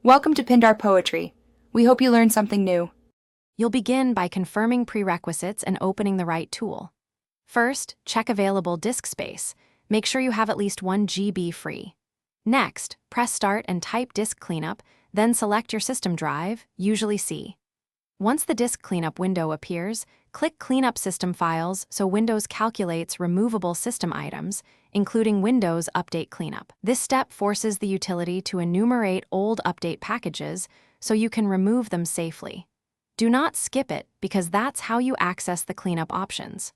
Welcome to Pindar Poetry. We hope you learned something new. You'll begin by confirming prerequisites and opening the right tool. First, check available disk space. Make sure you have at least 1 GB free. Next, press Start and type Disk Cleanup, then select your system drive, usually C. Once the disk cleanup window appears, click Cleanup System Files so Windows calculates removable system items, including Windows Update Cleanup. This step forces the utility to enumerate old update packages so you can remove them safely. Do not skip it because that's how you access the cleanup options.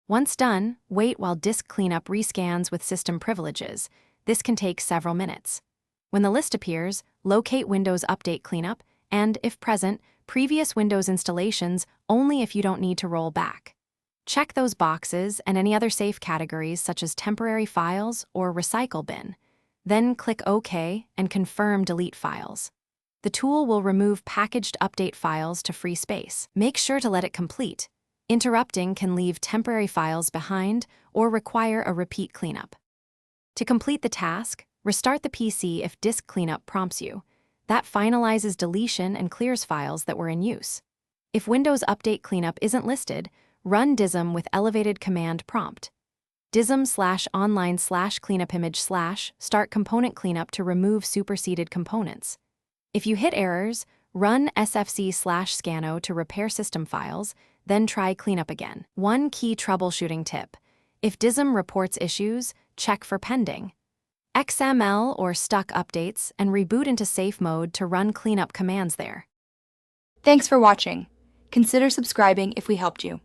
Once done, wait while disk cleanup rescans with system privileges. This can take several minutes. When the list appears, locate Windows Update Cleanup and, if present, previous Windows installations only if you don't need to roll back. Check those boxes and any other safe categories such as temporary files or recycle bin. Then click OK and confirm Delete Files. The tool will remove packaged update files to free space. Make sure to let it complete. Interrupting can leave temporary files behind or require a repeat cleanup. To complete the task, restart the PC if disk cleanup prompts you. That finalizes deletion and clears files that were in use. If Windows Update Cleanup isn't listed, run dism with elevated command prompt. dism/online/cleanupimage/ start component cleanup to remove superseded components. If you hit errors, run sfc/scano to repair system files, then try cleanup again. One key troubleshooting tip: if dism reports issues, check for pending XML or stuck updates and reboot into safe mode to run cleanup commands there. Thanks for watching. Consider subscribing if we helped you.